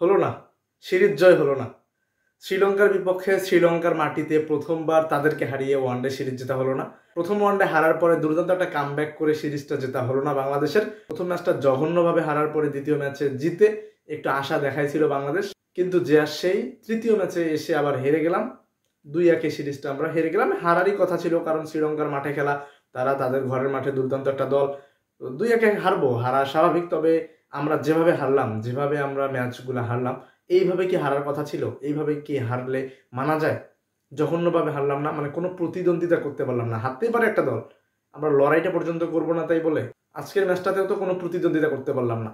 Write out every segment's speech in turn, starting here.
হলো না, সিরিজ জয় হলো না। শ্রীলঙ্কার বিপক্ষে শ্রীলঙ্কার মাটিতে প্রথমবার তাদেরকে হারিয়ে ওয়ানডে সিরিজ জেতা হলো না। প্রথম ওয়ানডে হারার পরে দুর্দান্ত একটা কামব্যাক করে সিরিজটা জেতা হলো না বাংলাদেশের। প্রথম ম্যাচটা জঘন্যভাবে হারার পরে দ্বিতীয় ম্যাচে জিতে একটু আশা দেখাইছিল বাংলাদেশ, কিন্তু যে আর সেই তৃতীয় ম্যাচে এসে আবার হেরে গেলাম। 2-1 সিরিজটা আমরা হেরে গেলাম। হারারই কথা ছিল, কারণ শ্রীলঙ্কার মাঠে খেলা, তারা তাদের ঘরের মাঠে দুর্দান্ত একটা দল। 2-1 হারবো, হারা স্বাভাবিক। তবে আমরা যেভাবে হারলাম, যেভাবে আমরা ম্যাচগুলো হারলাম, এইভাবে কি হারার কথা ছিল? এইভাবে কি হারলে মানা যায়? জঘন্যভাবে হারলাম না, মানে কোনো প্রতিদ্বন্দ্বিতা করতে পারলাম না। হারতেই পারে একটা দল, আমরা লড়াইটা পর্যন্ত করবো না তাই বলে? আজকের ম্যাচটাতেও তো কোনো প্রতিদ্বন্দ্বিতা করতে পারলাম না।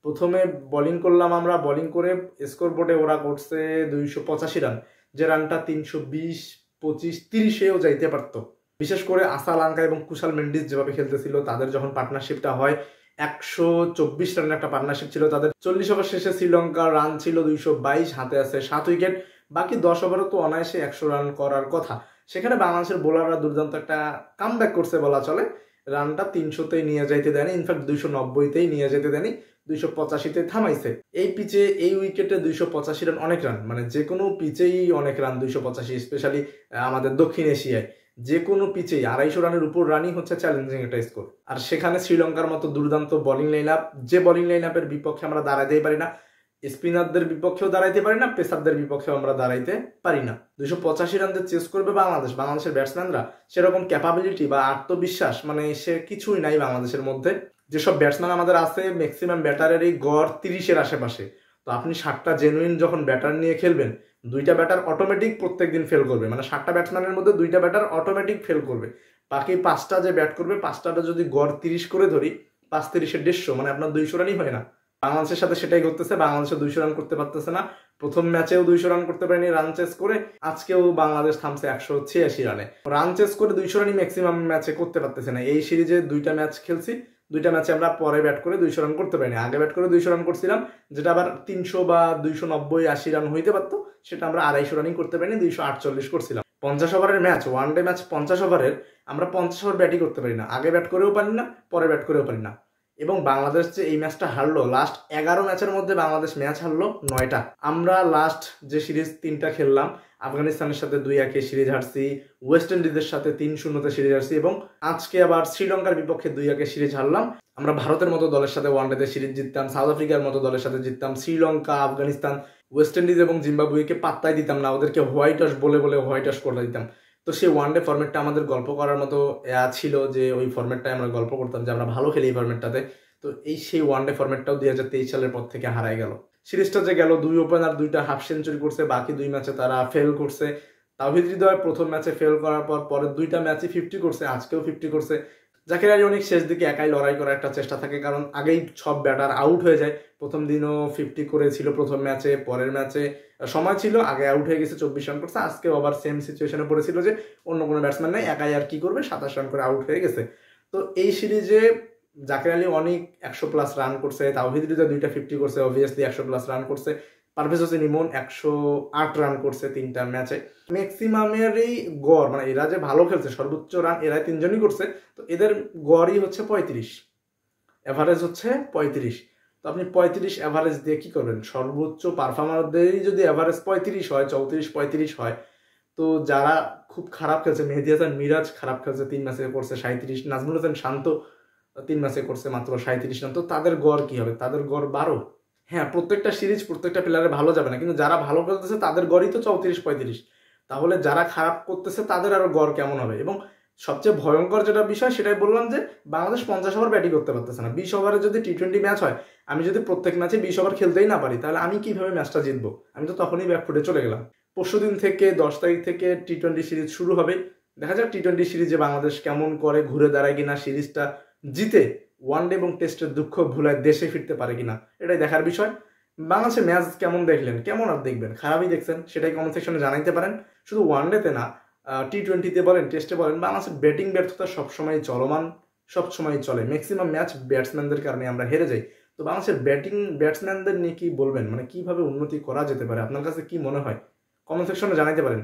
প্রথমে বোলিং করলাম আমরা, বোলিং করে স্কোর বোর্ডে ওরা করছে 285 রান, যে রানটা 320, 25, 30-এও যাইতে পারতো। বিশেষ করে আসালাঙ্কা এবং কুশাল মেন্ডিস যেভাবে খেলতেছিল, তাদের যখন পার্টনারশিপটা হয়, 124 রানের একটা পার্টনারশিপ ছিল তাদের। 40 ওভার শেষে শ্রীলঙ্কার রান ছিল 222, হাতে আছে 7 উইকেট। বাকি 10 ওভারও তো অনায়াসে 100 রান করার কথা। সেখানে বাংলাদেশের বোলাররা দুর্দান্ত একটা কামব্যাক করছে বলা চলে। রানটা 300-তেই নিয়ে যাইতে দেয়নি, ইনফ্যাক্ট 290-তেই নিয়ে যেতে দেয়নি, 285-তে থামাইছে। এই পিচে এই উইকেটে 285 রান অনেক রান, মানে যে কোনো পিচেই অনেক রান 285, স্পেশালি আমাদের দক্ষিণ এশিয়ায় যে কোনো পিচেই 250 রানের উপর রানই হচ্ছে চ্যালেঞ্জিং একটা স্কোর। আর সেখানে শ্রীলঙ্কার মতো দুর্দান্ত বোলিং লাইন আপ, যে বোলিং লাইন আপের বিপক্ষে আমরা দাঁড়াইতেই পারি না, স্পিনারদের বিপক্ষেও দাঁড়াইতে পারি না, পেসারদের বিপক্ষেও আমরা দাঁড়াইতে পারি না। 285 রান দিয়ে চেস করবে বাংলাদেশের ব্যাটসম্যানরা সেরকম ক্যাপাবিলিটি বা আত্মবিশ্বাস, মানে সে কিছুই নাই বাংলাদেশের মধ্যে। যেসব ব্যাটসম্যান আমাদের আছে, ম্যাক্সিমাম ব্যাটারেরই গড় 30-এর আশেপাশে। তো আপনি 7টা জেনুইন যখন ব্যাটার নিয়ে খেলবেন, 2টা ব্যাটার অটোমেটিক প্রত্যেকদিন ফেল করবে, মানে 7টা ব্যাটসম্যানের মধ্যে 2টা ব্যাটার অটোমেটিক ফেল করবে। বাকি 5টা যে ব্যাট করবে, 5টাটা যদি গড় 30 করে ধরি, 5-30-এ 150, মানে আপনার 200 রানই হয় না। বাংলাদেশের সাথে সেটাই ঘটতেছে, বাংলাদেশে 200 রান করতে পারতেছে না। প্রথম ম্যাচেও 200 রান করতে পারেনি রান চেস করে, আজকেও বাংলাদেশ থামছে 186 রানে। রান চেস করে 200 রানই ম্যাক্সিমাম ম্যাচে করতে পারতেছে না। এই সিরিজে 2টা ম্যাচ খেলছি, 2টা ম্যাচে আমরা পরে ব্যাট করে 200 রান করতে পারিনি। আগে ব্যাট করে 200 রান করছিলাম, যেটা আবার 300 বা 290, 80 রান হইতে পারতো, সেটা আমরা 250 রানই করতে পারিনি, 248 করছিলাম। 50 ওভারের ম্যাচ, ওয়ানডে ম্যাচ 50 ওভারের, আমরা 50 ওভার ব্যাটই করতে পারি না। আগে ব্যাট করেও পারি না, পরে ব্যাট করেও পারি না। এবং বাংলাদেশ যে এই ম্যাচটা হারলো, লাস্ট 11 ম্যাচের মধ্যে বাংলাদেশ ম্যাচ হারলো 9টা। আমরা লাস্ট যে সিরিজ 3টা খেললাম, আফগানিস্তানের সাথে 2-1 সিরিজ হারছি, ওয়েস্ট ইন্ডিজের সাথে 3-0-তে সিরিজ হারছি, এবং আজকে আবার শ্রীলঙ্কার বিপক্ষে 2-1 সিরিজ হারলাম। আমরা ভারতের মতো দলের সাথে ওয়ানডেতে সিরিজ জিততাম, সাউথ আফ্রিকার মতো দলের সাথে জিততাম, শ্রীলঙ্কা, আফগানিস্তান, ওয়েস্ট ইন্ডিজ এবং জিম্বাবুয়েকে পাত্তাই দিতাম না, ওদেরকে হোয়াইট ওয়াশ বলে বলে হোয়াইট ওয়াশ করে দিতাম। তো সেই ওয়ানডে ফরম্যাটটা আমাদের গল্প করার মতো ছিল, যে ওই ফরম্যাটটাই আমরা গল্প করতাম, যে আমরা ভালো খেলি এই ফরম্যাটটাতে। তো এই সেই ওয়ানডে ফরম্যাটটাও 2023 সালের পর থেকে হারাই গেল। সিরিজটা যে গেল, 2 ওপেনার 2টা হাফ সেঞ্চুরি করছে, বাকি 2 ম্যাচে তারা ফেল করছে। তাওহিদ হৃদয় প্রথম ম্যাচে ফেল করার পর পরের 2টা ম্যাচে 50 করছে, আজকেও 50 করছে। জাকির আলী অনেক শেষ দিকে একাই লড়াই করার একটা চেষ্টা থাকে, কারণ আগেই সব ব্যাটার আউট হয়ে যায়। প্রথম দিনও 50 করেছিল প্রথম ম্যাচে, পরের ম্যাচে সময় ছিল, আগে আউট হয়ে গেছে, 24 রান করছে। আজকেও আবার সেম সিচুয়েশনে পড়েছিল, যে অন্য কোনো ব্যাটসম্যান নেই, একাই আর কি করবে, 27 রান করে আউট হয়ে গেছে। তো এই সিরিজে জাকির আলী অনেক 100+ রান করছে, তাওহিদ হৃদয় 2টা 50 করছে, অবভিয়াসলি 100+ রান করছে। পারভেজ হোসেন ইমন 108 রান করছে 3টা ম্যাচে। ম্যাক্সিমামেরই গড়, মানে এরা যে ভালো খেলছে, সর্বোচ্চ রান এরাই 3জনই করছে, তো এদের গড়ই হচ্ছে 35, এভারেজ হচ্ছে 35। তো আপনি 35 এভারেজ দিয়ে কি করবেন? সর্বোচ্চ পারফর্মারদেরই যদি এভারেজ 35 হয়, 34-35 হয়, তো যারা খুব খারাপ খেলছে, মেহেদী হাসান মিরাজ খারাপ খেলছে, 3 ম্যাচে করছে 37, নাজমুল হোসেন শান্ত 3 ম্যাচে করছে মাত্র 37 রান, তো তাদের গড় কি হবে? তাদের গড় 12। হ্যাঁ, প্রত্যেকটা সিরিজ প্রত্যেকটা প্লেয়ারে ভালো যাবে না, কিন্তু যারা ভালো খেলতেছে তাদের গড়ই তো 34-35। তাহলে যারা খারাপ করতেছে তাদের আরো গড় কেমন হবে? এবং সবচেয়ে ভয়ঙ্কর যেটা বিষয়, সেটাই বললাম, যে বাংলাদেশ 50 ওভার ব্যাটিং করতে পারতেছে না। 20 ওভারে যদি টি20 ম্যাচ হয়, আমি যদি প্রত্যেক ম্যাচে 20 ওভার খেলতেই না পারি, তাহলে আমি কিভাবে ম্যাচটা জিতবো? আমি তো তখনই ব্যাকফুটে চলে গেলাম। পরশুদিন থেকে 10 তারিখ থেকে টি20 সিরিজ শুরু হবে। দেখা যাক টি20 সিরিজে বাংলাদেশ কেমন করে, ঘুরে দাঁড়ায় কিনা, সিরিজটা জিতে ওয়ানডে এবং টেস্টের দুঃখ ভুলায় দেশে ফিরতে পারে কিনা, এটাই দেখার বিষয়। বাংলাদেশের ম্যাচ কেমন দেখলেন? কেমন আর দেখবেন? খারাপই দেখছেন, সেটাই কমেন্ট সেকশনে জানাইতে পারেন। শুধু ওয়ানডেতে না, টি20-তে বলেন, টেস্টে বলেন, বাংলাদেশের ব্যাটিং ব্যর্থতা সবসময় চলমান, সবসময় চলে। ম্যাক্সিমাম ম্যাচ ব্যাটসম্যানদের কারণে আমরা হেরে যাই। তো বাংলাদেশের ব্যাটসম্যানদের নিয়ে কি বলবেন? মানে কিভাবে উন্নতি করা যেতে পারে? আপনার কাছে কি মনে হয়? কমেন্ট সেকশনে জানাইতে পারেন।